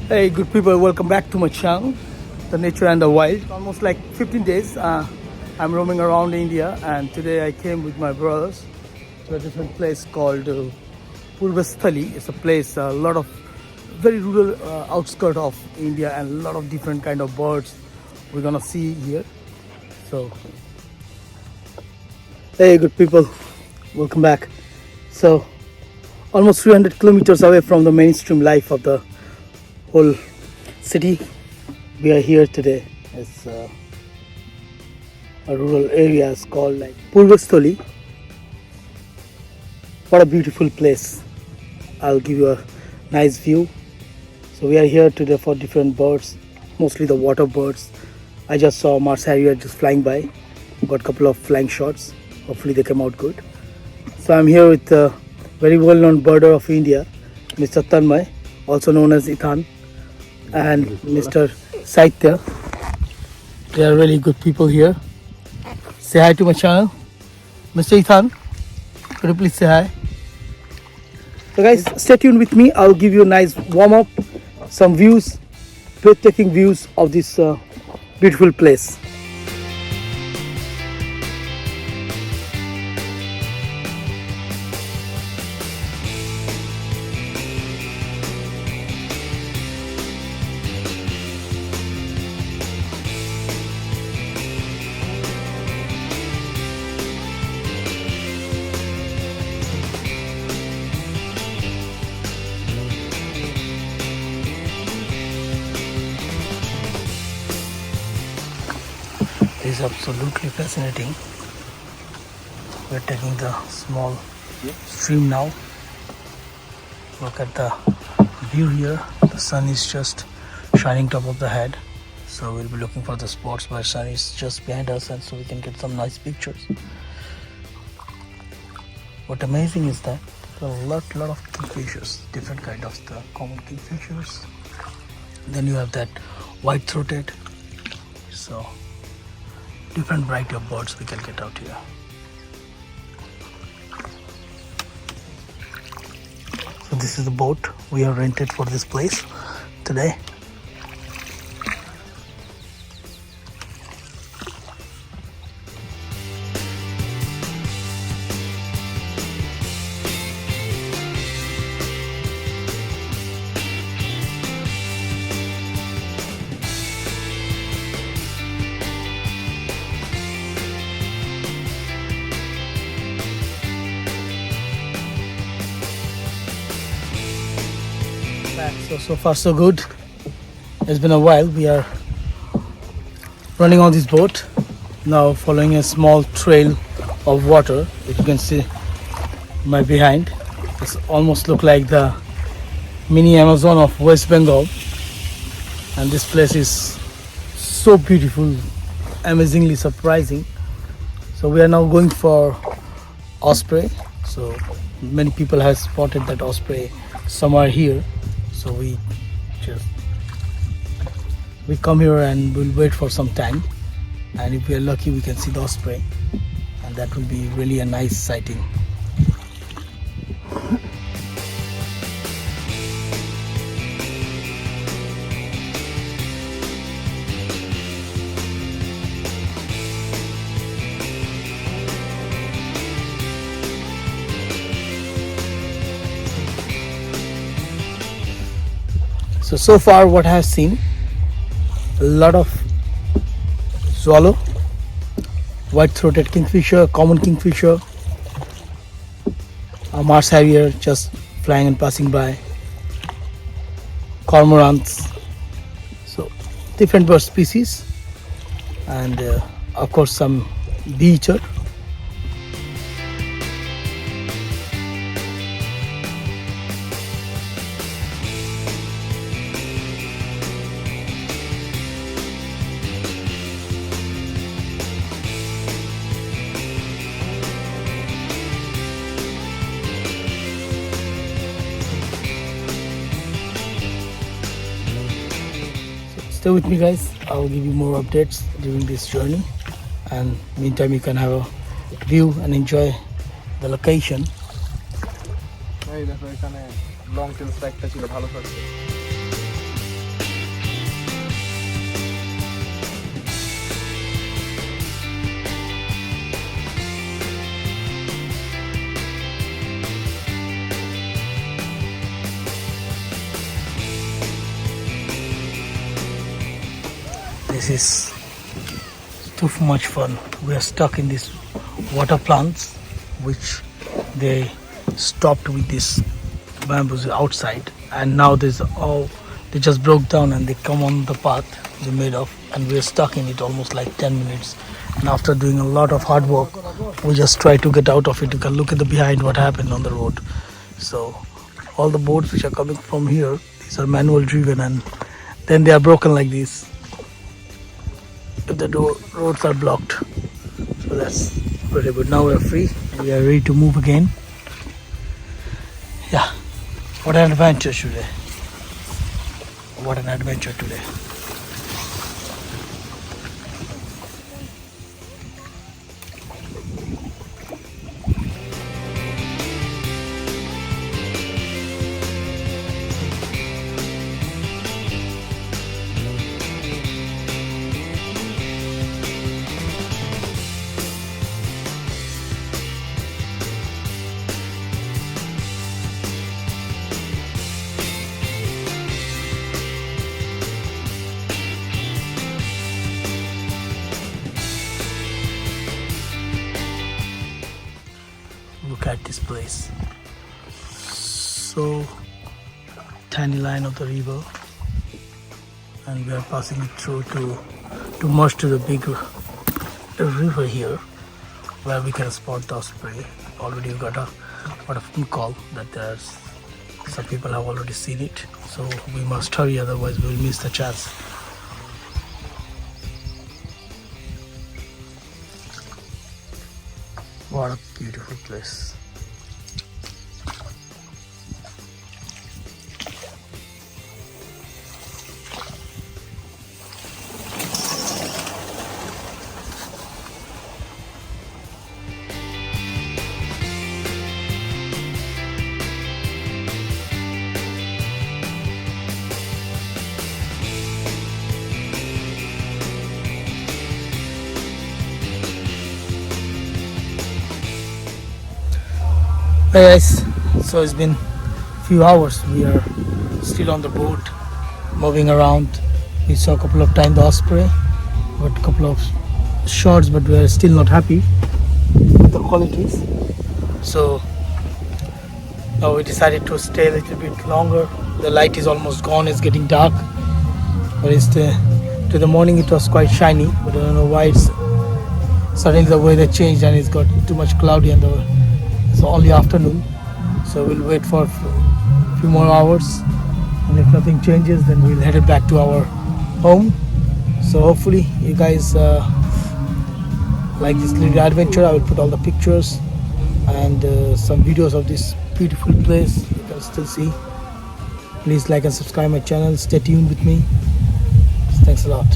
Hey good people, welcome back to my channel, The Nature and the Wild. Almost like 15 days I'm roaming around India, and today I came with my brothers to a different place called Purvasthali. It's a place, a lot of very rural outskirt of India, and a lot of different kind of birds we're gonna see here. So hey good people, welcome back. So almost 300 kilometers away from the mainstream life of the whole city, we are here today. It's a rural area. It's called like Purvasthali. What a beautiful place. I'll give you a nice view. So we are here today for different birds, mostly the water birds. I just saw Mars Harrier just flying by. Got a couple of flying shots. Hopefully they come out good. So I'm here with a very well-known birder of India, Mr. Tanmay, also known as Ethan, and Mr. Saitya. They are really good people here. Say hi to my channel. Mr. Ethan, could you please say hi? So guys, stay tuned with me. I'll give you a nice warm-up, some views, breathtaking views of this beautiful place. It's absolutely fascinating. We're taking the small stream now. Look at the view here. The sun is just shining top of the head. So we'll be looking for the spots where sun is just behind us, and so we can get some nice pictures. What amazing is that there are a lot of kingfishers, different kind of the common kingfishers. Then you have that white-throated. So different variety of birds we can get out here. So this is the boat we have rented for this place today. So far so good. It's been a while. We are running on this boat now, following a small trail of water. If you can see my behind, it's almost look like the mini Amazon of West Bengal, and this place is so beautiful, amazingly surprising. So we are now going for osprey. So many people have spotted that osprey somewhere here. So we come here and we'll wait for some time, and if we are lucky we can see the osprey, and that will be really a nice sighting. So far what I have seen, a lot of swallow, white-throated kingfisher, common kingfisher, a Mars Harrier just flying and passing by, cormorants, so different bird species, and of course some bee eater. Stay with me guys, I'll give you more updates during this journey, and meantime you can have a view and enjoy the location. এই দেখো এখানে long tail স্ট্রাইকটা ছিল ভালো থাকছে। This is too much fun. We are stuck in these water plants, which they stopped with this bamboos outside, and now they just broke down and they come on the path they made of, and we're stuck in it almost like 10 minutes. And after doing a lot of hard work, we just try to get out of it. You can look at the behind what happened on the road. So all the boats which are coming from here, these are manual driven, and then they are broken like this if the roads are blocked. So that's pretty good. Now we're free, we are ready to move again. Yeah, what an adventure today. What an adventure today. Look at this place. So tiny line of the river, and we are passing it through to merge to the big river here, where we can spot the osprey. Already got a phone call that there's some people have already seen it, so we must hurry, otherwise we will miss the chance. What a beautiful place. Hey guys, so it's been a few hours. We are still on the boat, moving around. We saw a couple of times the osprey, got a couple of shots, but we are still not happy with the qualities. So now we decided to stay a little bit longer. The light is almost gone, it's getting dark, but to the morning it was quite shiny, but I don't know why it's suddenly the weather changed and it's got too much cloudy, and it's only afternoon. So we'll wait for a few more hours, and if nothing changes, then we'll head it back to our home. So hopefully you guys like this little adventure. I will put all the pictures and some videos of this beautiful place you can still see. Please like and subscribe my channel. Stay tuned with me. Thanks a lot.